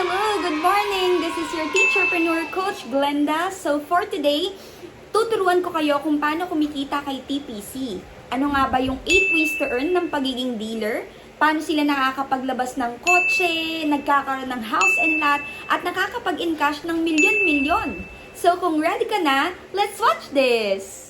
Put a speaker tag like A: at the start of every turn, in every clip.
A: Hello, good morning. This is your teacherpreneur coach Glenda. So for today, tuturuan ko kayo kung paano kumikita kay TPC. Ano nga ba yung 8 ways to earn ng pagiging dealer? Paano sila nakakapaglabas ng kotse, nagkakaroon ng house and lot, at nakakapag-encash ng milyon-milyon. So kung ready ka na, let's watch this!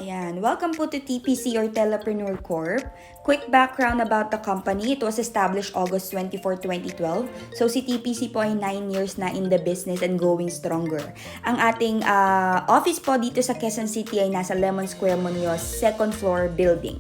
A: Ayan, welcome po to TPC or Telepreneur Corp. Quick background about the company. It was established August 24, 2012. So si TPC po ay 9 years na in the business and going stronger. Ang ating office po dito sa Quezon City ay nasa Lemon Square Muñoz, second floor building.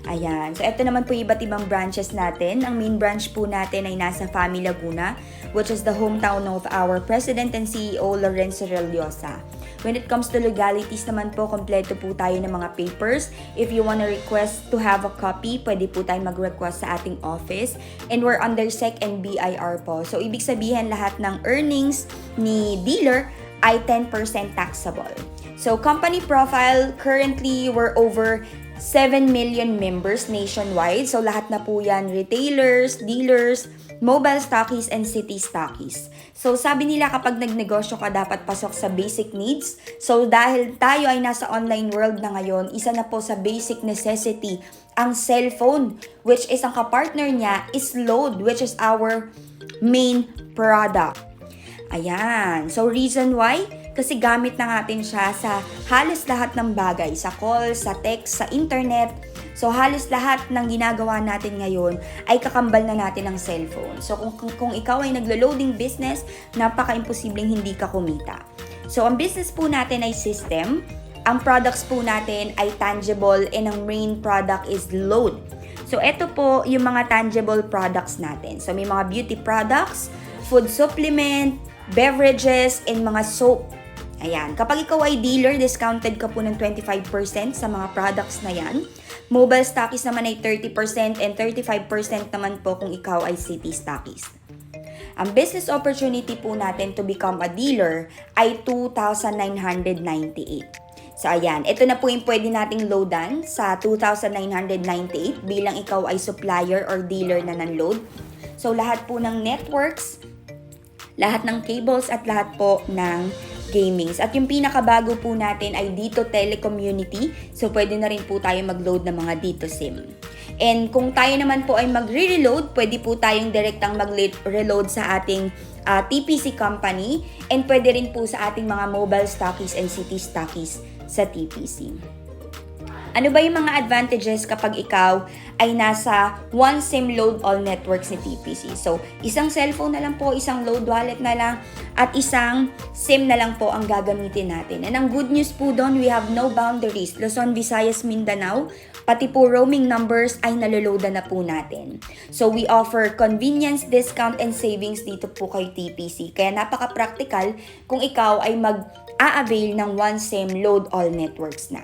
A: Ayan. So, ito naman po yung iba't ibang branches natin. Ang main branch po natin ay nasa Fami Laguna, which is the hometown of our President and CEO, Lorenzo Reliosa. When it comes to legalities naman po, kompleto po tayo ng mga papers. If you wanna request to have a copy, pwede po tayo mag-request sa ating office. And we're under SEC and BIR po. So, ibig sabihin lahat ng earnings ni dealer ay 10% taxable. So, company profile, currently, we're over 7 million members nationwide. So, lahat na po yan, retailers, dealers, mobile stockies, and city stockies. So, sabi nila kapag nagnegosyo ka, dapat pasok sa basic needs. So, dahil tayo ay nasa online world na ngayon, isa na po sa basic necessity ang cellphone, which is ang kapartner niya is load, which is our main product. Ayan. So, reason why? Kasi gamit na natin siya sa halos lahat ng bagay. Sa call, sa text, sa internet. So, halos lahat ng ginagawa natin ngayon ay kakambal na natin ng cellphone. So, kung ikaw ay naglo-loading business, napaka-imposibleng hindi ka kumita. So, ang business po natin ay system. Ang products po natin ay tangible and ang main product is load. So, ito po yung mga tangible products natin. So, may mga beauty products, food supplement, beverages, and mga soap. Ayan. Kapag ikaw ay dealer, discounted ka po ng 25% sa mga products na yan. Mobile stockies naman ay 30% and 35% naman po kung ikaw ay city stockies. Ang business opportunity po natin to become a dealer ay 2,998. So, ayan. Ito na po yung pwede nating loadan sa 2,998 bilang ikaw ay supplier or dealer na ng-load. So, lahat po ng networks, lahat ng cables at lahat po ng gamings. At yung pinakabago po natin ay Dito Telecommunity. So, pwede na rin po tayo mag-load ng mga Dito SIM. And kung tayo naman po ay mag-reload, pwede po tayong direktang mag-reload sa ating TPC company. And pwede rin po sa ating mga mobile stockies and city stockies sa TPC. Ano ba yung mga advantages kapag ikaw ay nasa one SIM load all networks ni TPC? So, isang cellphone na lang po, isang load wallet na lang, at isang SIM na lang po ang gagamitin natin. And ang good news po doon, we have no boundaries. Luzon, Visayas, Mindanao, pati po roaming numbers ay naloloadan na po natin. So, we offer convenience, discount, and savings dito po kay TPC. Kaya napaka-practical kung ikaw ay mag-a-avail ng one SIM load all networks na.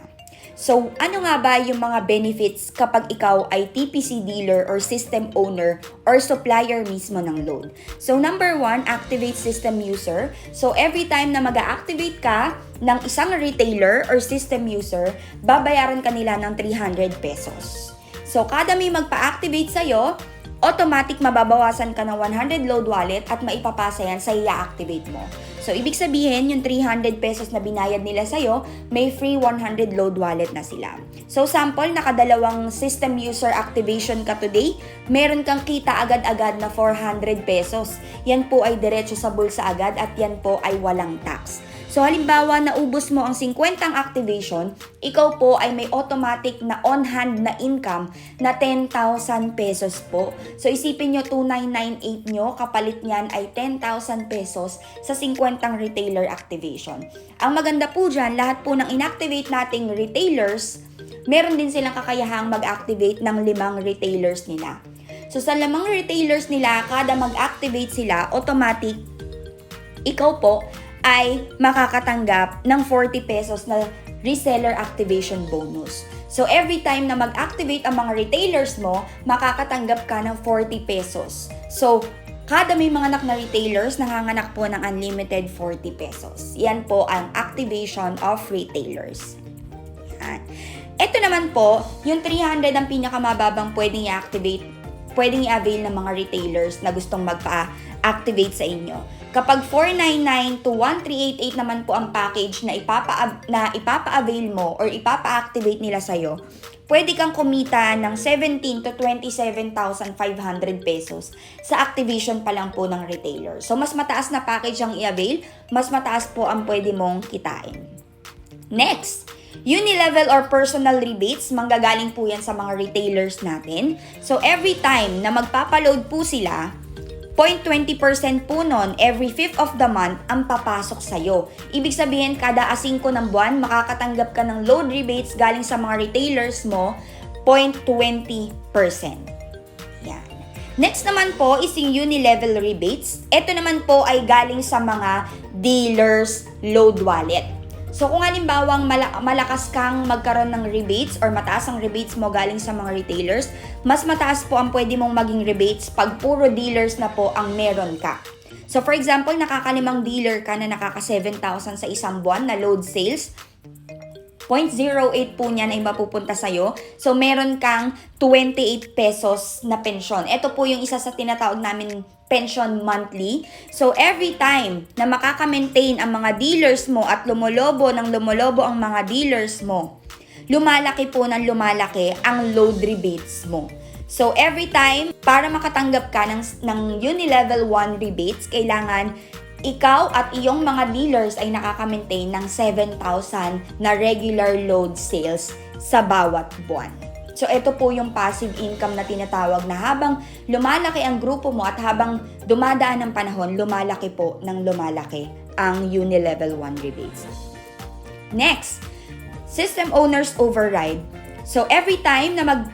A: So, ano nga ba yung mga benefits kapag ikaw ay TPC dealer or system owner or supplier mismo ng load? So, number 1, activate system user. So, every time na mag-activate ka ng isang retailer or system user, babayaran ka nila ng 300 pesos. So, kada may magpa-activate sa'yo, automatic mababawasan ka ng 100 load wallet at maipapasa yan sa i-activate mo. So, ibig sabihin, yung 300 pesos na binayad nila sa'yo, may free 100 load wallet na sila. So, sample, nakadalawang system user activation ka today, meron kang kita agad-agad na 400 pesos. Yan po ay diretso sa bulsa agad at yan po ay walang tax. So, halimbawa, naubos mo ang 50 activation, ikaw po ay may automatic na on-hand na income na 10,000 pesos po. So, isipin nyo, 2,998 nyo, kapalit niyan ay 10,000 pesos sa 50 retailer activation. Ang maganda po dyan, lahat po ng inactivate nating retailers, meron din silang kakayahang mag-activate ng 5 retailers nila. So, sa 5 retailers nila, kada mag-activate sila, automatic, ikaw po, ay makakatanggap ng 40 pesos na reseller activation bonus. So, every time na mag-activate ang mga retailers mo, makakatanggap ka ng 40 pesos. So, kada may mga anak na retailers, nanganganak po ng unlimited 40 pesos. Yan po ang activation of retailers. Yan. Ito naman po, yung 300 ang pinakamababang pwedeng i-activate pwedeng i-avail ng mga retailers na gustong magpa-activate sa inyo. Kapag 499 to 1388 naman po ang package na ipapa-avail mo or ipapa-activate nila sa'yo, pwede kang kumita ng 17 to 27,500 pesos sa activation pa lang po ng retailer. So, mas mataas na package ang i-avail, mas mataas po ang pwede mong kitain. Next, unilevel or personal rebates, manggagaling po yan sa mga retailers natin. So, every time na magpapaload po sila, 0.20% po nun, every 5th of the month, ang papasok sa'yo. Ibig sabihin, kada 5 ng buwan, makakatanggap ka ng load rebates galing sa mga retailers mo, 0.20%. Yan. Next naman po is yung unilevel rebates. Ito naman po ay galing sa mga dealers load wallet. So kung halimbawang malakas kang magkaroon ng rebates or mataas ang rebates mo galing sa mga retailers, mas mataas po ang pwede mong maging rebates pag puro dealers na po ang meron ka. So for example, nakakalimang dealer ka na nakaka 7,000 sa isang buwan na load sales, 0.08 po niyan ay mapupunta sa'yo. So, meron kang 28 pesos na pensyon. Ito po yung isa sa tinatawag namin pension monthly. So, every time na makaka-maintain ang mga dealers mo at lumolobo ang mga dealers mo, lumalaki po ng lumalaki ang load rebates mo. So, every time, para makatanggap ka ng unilevel 1 rebates, kailangan ikaw at iyong mga dealers ay nakaka-maintain ng 7,000 na regular load sales sa bawat buwan. So, ito po yung passive income na tinatawag na habang lumalaki ang grupo mo at habang dumadaan ang panahon, lumalaki po ng lumalaki ang unilevel 1 rebates. Next, system owner's override. So, every time na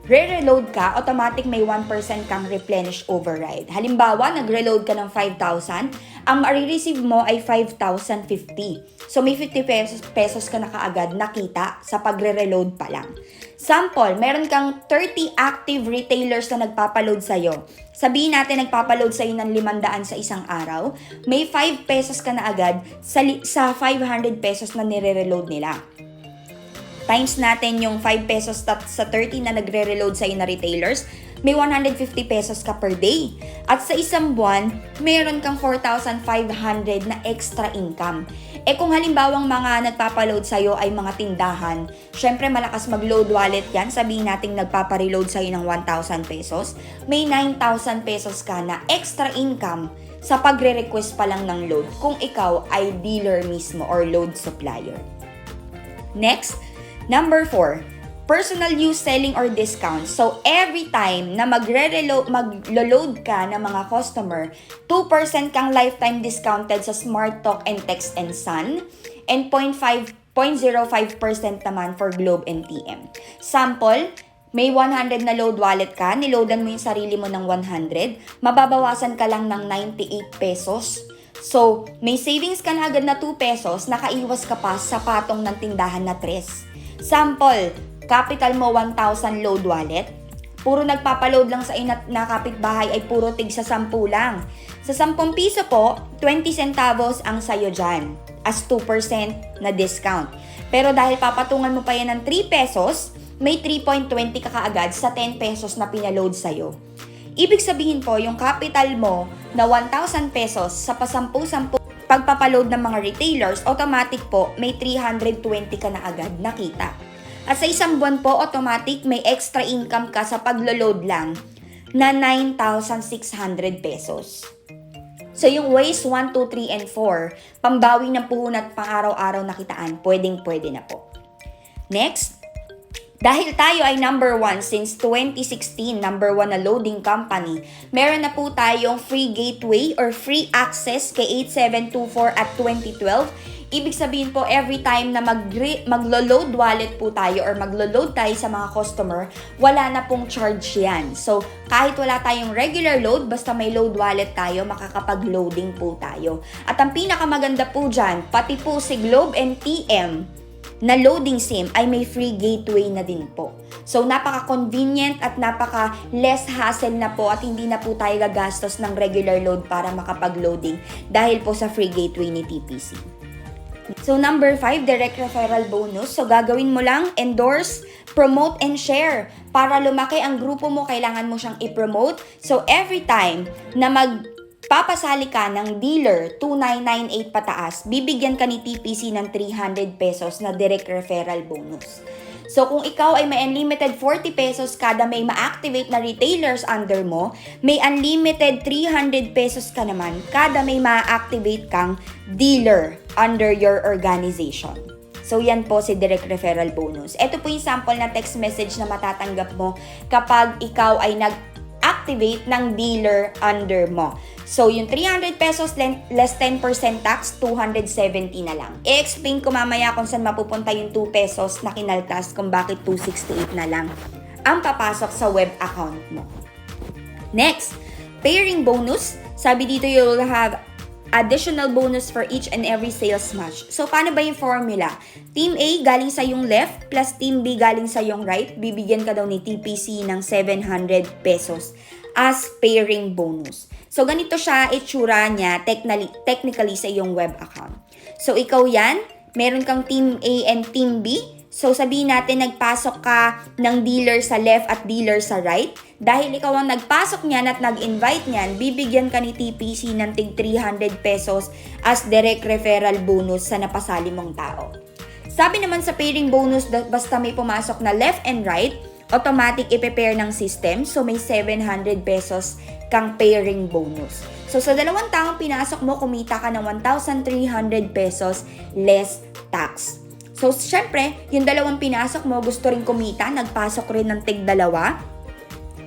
A: re-reload ka, automatic may 1% kang replenish override. Halimbawa, nag-reload ka ng 5,000, ang marireceive mo ay 5,050. So, may 50 pesos ka na kaagad nakita sa pagre-reload pa lang. Sample, meron kang 30 active retailers na nagpapaload sa'yo. Sabihin natin nagpapaload sa'yo ng 500 sa isang araw, may 5 pesos ka na agad sa 500 pesos na nire-reload nila. Times natin yung 5 pesos sa 30 na nagre-reload sa'yo na retailers, may 150 pesos ka per day. At sa isang buwan, meron kang 4,500 na extra income. Eh kung halimbawang mga nagpapaload sa'yo ay mga tindahan, syempre malakas mag-load wallet yan, sabihin natin nagpapareload sa'yo ng 1,000 pesos, may 9,000 pesos ka na extra income sa pagre-request pa lang ng load kung ikaw ay dealer mismo or load supplier. Next, number 4, personal use selling or discount. So, every time na maglo-load ka ng mga customer, 2% kang lifetime discounted sa Smart Talk and Text and Sun, and 0.05% naman for Globe and TM. Sample, may 100 na load wallet ka, niloadan mo yung sarili mo ng 100, mababawasan ka lang ng 98 pesos. So, may savings ka na agad na 2 pesos, nakaiwas ka pa sa patong ng tindahan na 3. Sample, capital mo 1,000 load wallet, puro nagpapaload lang sa inat na kapitbahay ay puro tig sa 10 lang. Sa 10 piso po, 20 centavos ang sayo dyan as 2% na discount. Pero dahil papatungan mo pa yan ng 3 pesos, may 3.20 ka kaagad sa 10 pesos na pinaload sa'yo. Ibig sabihin po, yung capital mo na 1,000 pesos sa pasampu-sampu pagpapaload ng mga retailers, automatic po may 320 ka na agad nakita. At sa isang buwan po, automatic may extra income ka sa paglo-load lang na 9,600 pesos. So yung ways 1, 2, 3, and 4, pambawi ng puhunan at pang-araw-araw na kitaan, pwedeng-pwede na po. Next, dahil tayo ay number 1 since 2016, number 1 na loading company, meron na po tayong free gateway or free access kay 8724 at 2012. Ibig sabihin po, every time na maglo-load wallet po tayo or maglo-load tayo sa mga customer, wala na pong charge yan. So, kahit wala tayong regular load, basta may load wallet tayo, makakapag-loading po tayo. At ang pinakamaganda po dyan, pati po si Globe and TM, na loading SIM ay may free gateway na din po. So, napaka-convenient at napaka-less hassle na po at hindi na po tayo gagastos ng regular load para makapag-loading dahil po sa free gateway ni TPC. So number 5, direct referral bonus. So gagawin mo lang, endorse, promote, and share. Para lumaki ang grupo mo, kailangan mo siyang i-promote. So every time na papasali ka ng dealer 2998 pataas, bibigyan ka ni TPC ng 300 pesos na direct referral bonus. So kung ikaw ay may unlimited 40 pesos kada may ma-activate na retailers under mo, may unlimited 300 pesos ka naman kada may ma-activate kang dealer under your organization. So yan po si direct referral bonus. Ito po yung sample na text message na matatanggap mo kapag ikaw ay nag-activate ng dealer under mo. So, yung 300 pesos less 10% tax, 270 na lang. I-explain ko mamaya kung saan mapupunta yung 2 pesos na kinaltas kung bakit 268 na lang ang papasok sa web account mo. Next, pairing bonus. Sabi dito you'll have additional bonus for each and every sales match. So, paano ba yung formula? Team A galing sa yung left plus Team B galing sa yung right. Bibigyan ka daw ni TPC ng 700 pesos as pairing bonus. So, ganito siya, itsura niya technically sa iyong web account. So, ikaw yan, meron kang Team A and Team B. So, sabihin natin, nagpasok ka ng dealer sa left at dealer sa right. Dahil ikaw ang nagpasok niyan at nag-invite niyan, bibigyan ka ni TPC ng tig 300 pesos as direct referral bonus sa napasali mong tao. Sabi naman sa pairing bonus, basta may pumasok na left and right, automatic i-prepare ng system. So, may 700 pesos kang pairing bonus. So, sa dalawang taong pinasok mo, kumita ka ng 1,300 pesos less tax. So, syempre, yung dalawang pinasok mo, gusto rin kumita, nagpasok rin ng tig-dalawa.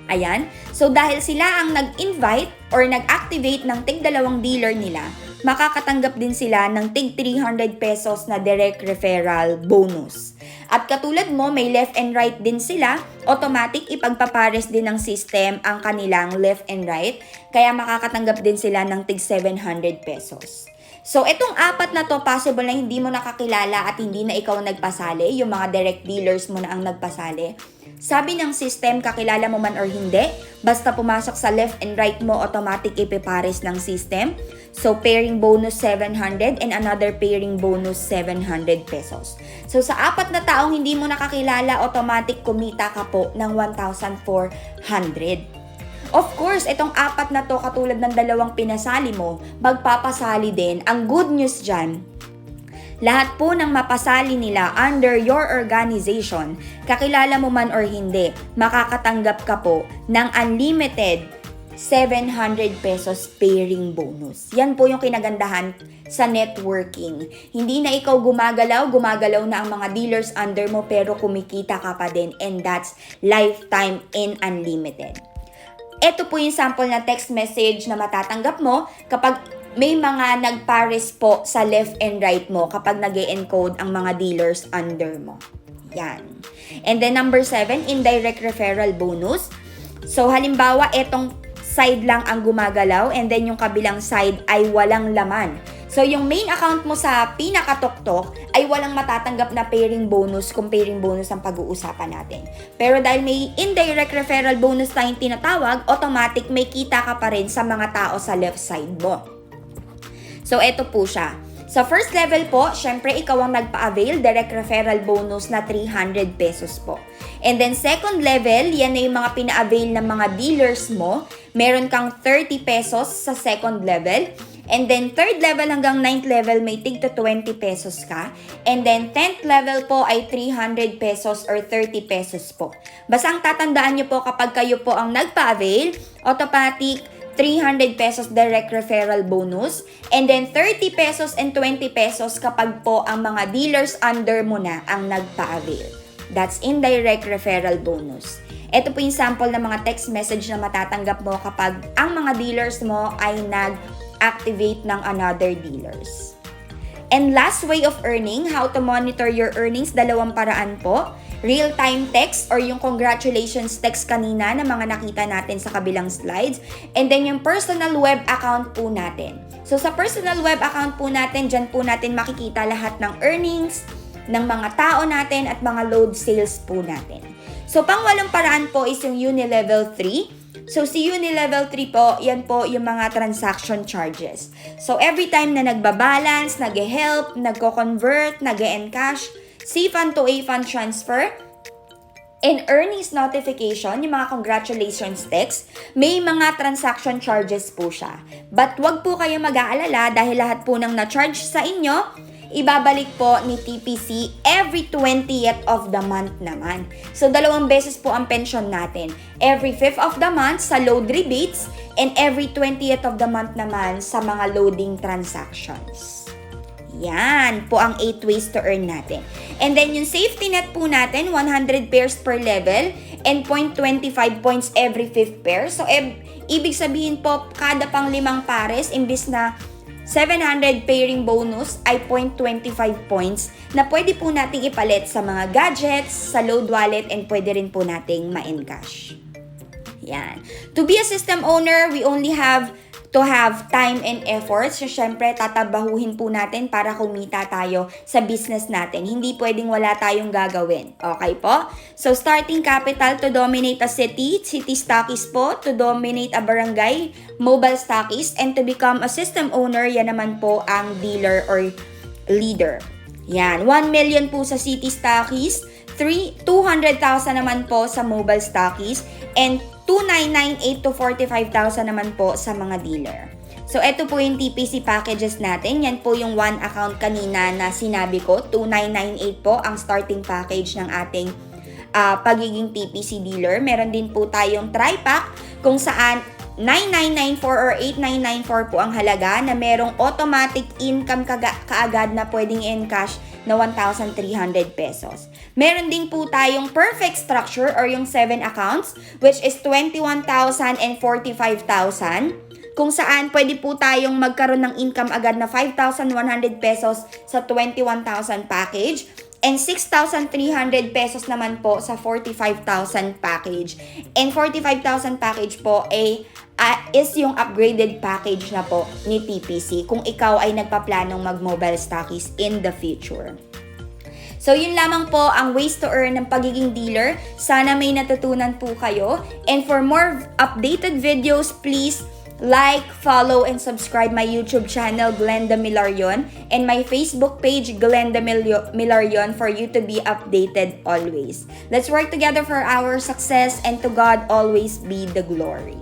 A: Ayan. So, dahil sila ang nag-invite or nag-activate ng tig-dalawang dealer nila, makakatanggap din sila ng tig 300 pesos na direct referral bonus. At katulad mo, may left and right din sila, automatic ipagpapares din ng system ang kanilang left and right, kaya makakatanggap din sila ng tig 700 pesos. So, itong apat na to, possible na hindi mo nakakilala at hindi na ikaw nagpasali, yung mga direct dealers mo na ang nagpasali. Sabi ng system, kakilala mo man or hindi, basta pumasok sa left and right mo, automatic ipipares ng system. So, pairing bonus 700 and another pairing bonus 700 pesos. So, sa apat na taong hindi mo nakakilala, automatic kumita ka po ng 1,400. Of course, itong apat na to, katulad ng dalawang pinasali mo, magpapasali din. Ang good news dyan, lahat po ng mapasali nila under your organization, kakilala mo man or hindi, makakatanggap ka po ng unlimited 700 pesos pairing bonus. Yan po yung kinagandahan sa networking. Hindi na ikaw gumagalaw na ang mga dealers under mo pero kumikita ka pa din, and that's lifetime and unlimited. Ito po yung sample na text message na matatanggap mo kapag may mga nagpares po sa left and right mo kapag nag-e-encode ang mga dealers under mo. Yan. And then number 7, indirect referral bonus. So halimbawa, etong side lang ang gumagalaw and then yung kabilang side ay walang laman. So yung main account mo sa pinakatuktok ay walang matatanggap na pairing bonus kung pairing bonus ang pag-uusapan natin. Pero dahil may indirect referral bonus tayong tinatawag, automatic may kita ka pa rin sa mga tao sa left side mo. So, eto po siya. Sa first level po, syempre ikaw ang nagpa-avail, direct referral bonus na 300 pesos po. And then second level, yan na yung mga pina-avail ng mga dealers mo. Meron kang 30 pesos sa second level. And then third level hanggang 9th level, may tig to 20 pesos ka. And then 10th level po ay 300 pesos or 30 pesos po. Basta ang tatandaan nyo po kapag kayo po ang nagpa-avail, automatic 300 pesos direct referral bonus, and then 30 pesos and 20 pesos kapag po ang mga dealers under mo na ang nagpa-avail. That's indirect referral bonus. Ito po yung sample ng mga text message na matatanggap mo kapag ang mga dealers mo ay nag-activate ng another dealers. And last way of earning, how to monitor your earnings, dalawang paraan po. Real-time text or yung congratulations text kanina na mga nakita natin sa kabilang slides. And then yung personal web account po natin. So sa personal web account po natin, dyan po natin makikita lahat ng earnings ng mga tao natin at mga load sales po natin. So pang walong paraan po is yung Unilevel 3. So, si Unilevel 3 po, yan po yung mga transaction charges. So, every time na nagbabalance, nag-help, nagko-convert, nag-encash, C-Fund to A-Fund transfer, and earnings notification, yung mga congratulations text, may mga transaction charges po siya. But wag po kayo mag-aalala dahil lahat po ng na-charge sa inyo, ibabalik po ni TPC every 20th of the month naman. So, 2 beses po ang pension natin. Every 5th of the month sa load rebates and every 20th of the month naman sa mga loading transactions. Yan po ang 8 ways to earn natin. And then yung safety net po natin, 100 pairs per level and 0.25 points every 5th pair. So, ibig sabihin po, kada pang 5 pares, imbis na 700 pairing bonus ay 0.25 points na pwede po nating ipalit sa mga gadgets, sa load wallet, and pwede rin po nating ma-encash. Yan. To be a system owner, we only have to have time and effort. So, syempre, tatabahuhin po natin para kumita tayo sa business natin. Hindi pwedeng wala tayong gagawin. Okay po? So, starting capital to dominate a city stockist po, to dominate a barangay, mobile stockist, and to become a system owner, yan naman po ang dealer or leader. Yan. 1 million po sa city stockist, 200,000 naman po sa mobile stockist, and 2,998 to 45,000 naman po sa mga dealer. So, ito po yung TPC packages natin. Yan po yung one account kanina na sinabi ko. 2,998 po ang starting package ng ating pagiging TPC dealer. Meron din po tayong tri-pack kung saan 9,994 or 8,994 po ang halaga na merong automatic income kaagad na pwedeng encash na 1,300 pesos. Meron din po tayong perfect structure or yung 7 accounts which is 21,000 and 45,000 kung saan pwede po tayong magkaroon ng income agad na 5,100 pesos sa 21,000 package and 6,300 pesos naman po sa 45,000 package. And 45,000 package po is yung upgraded package na po ni TPC kung ikaw ay nagpaplanong mag-mobile stockist in the future. So, yun lamang po ang ways to earn ng pagiging dealer. Sana may natutunan po kayo. And for more updated videos, please like, follow, and subscribe my YouTube channel, Glenda Milarion, and my Facebook page, Glenda Milarion, for you to be updated always. Let's work together for our success, and to God always be the glory.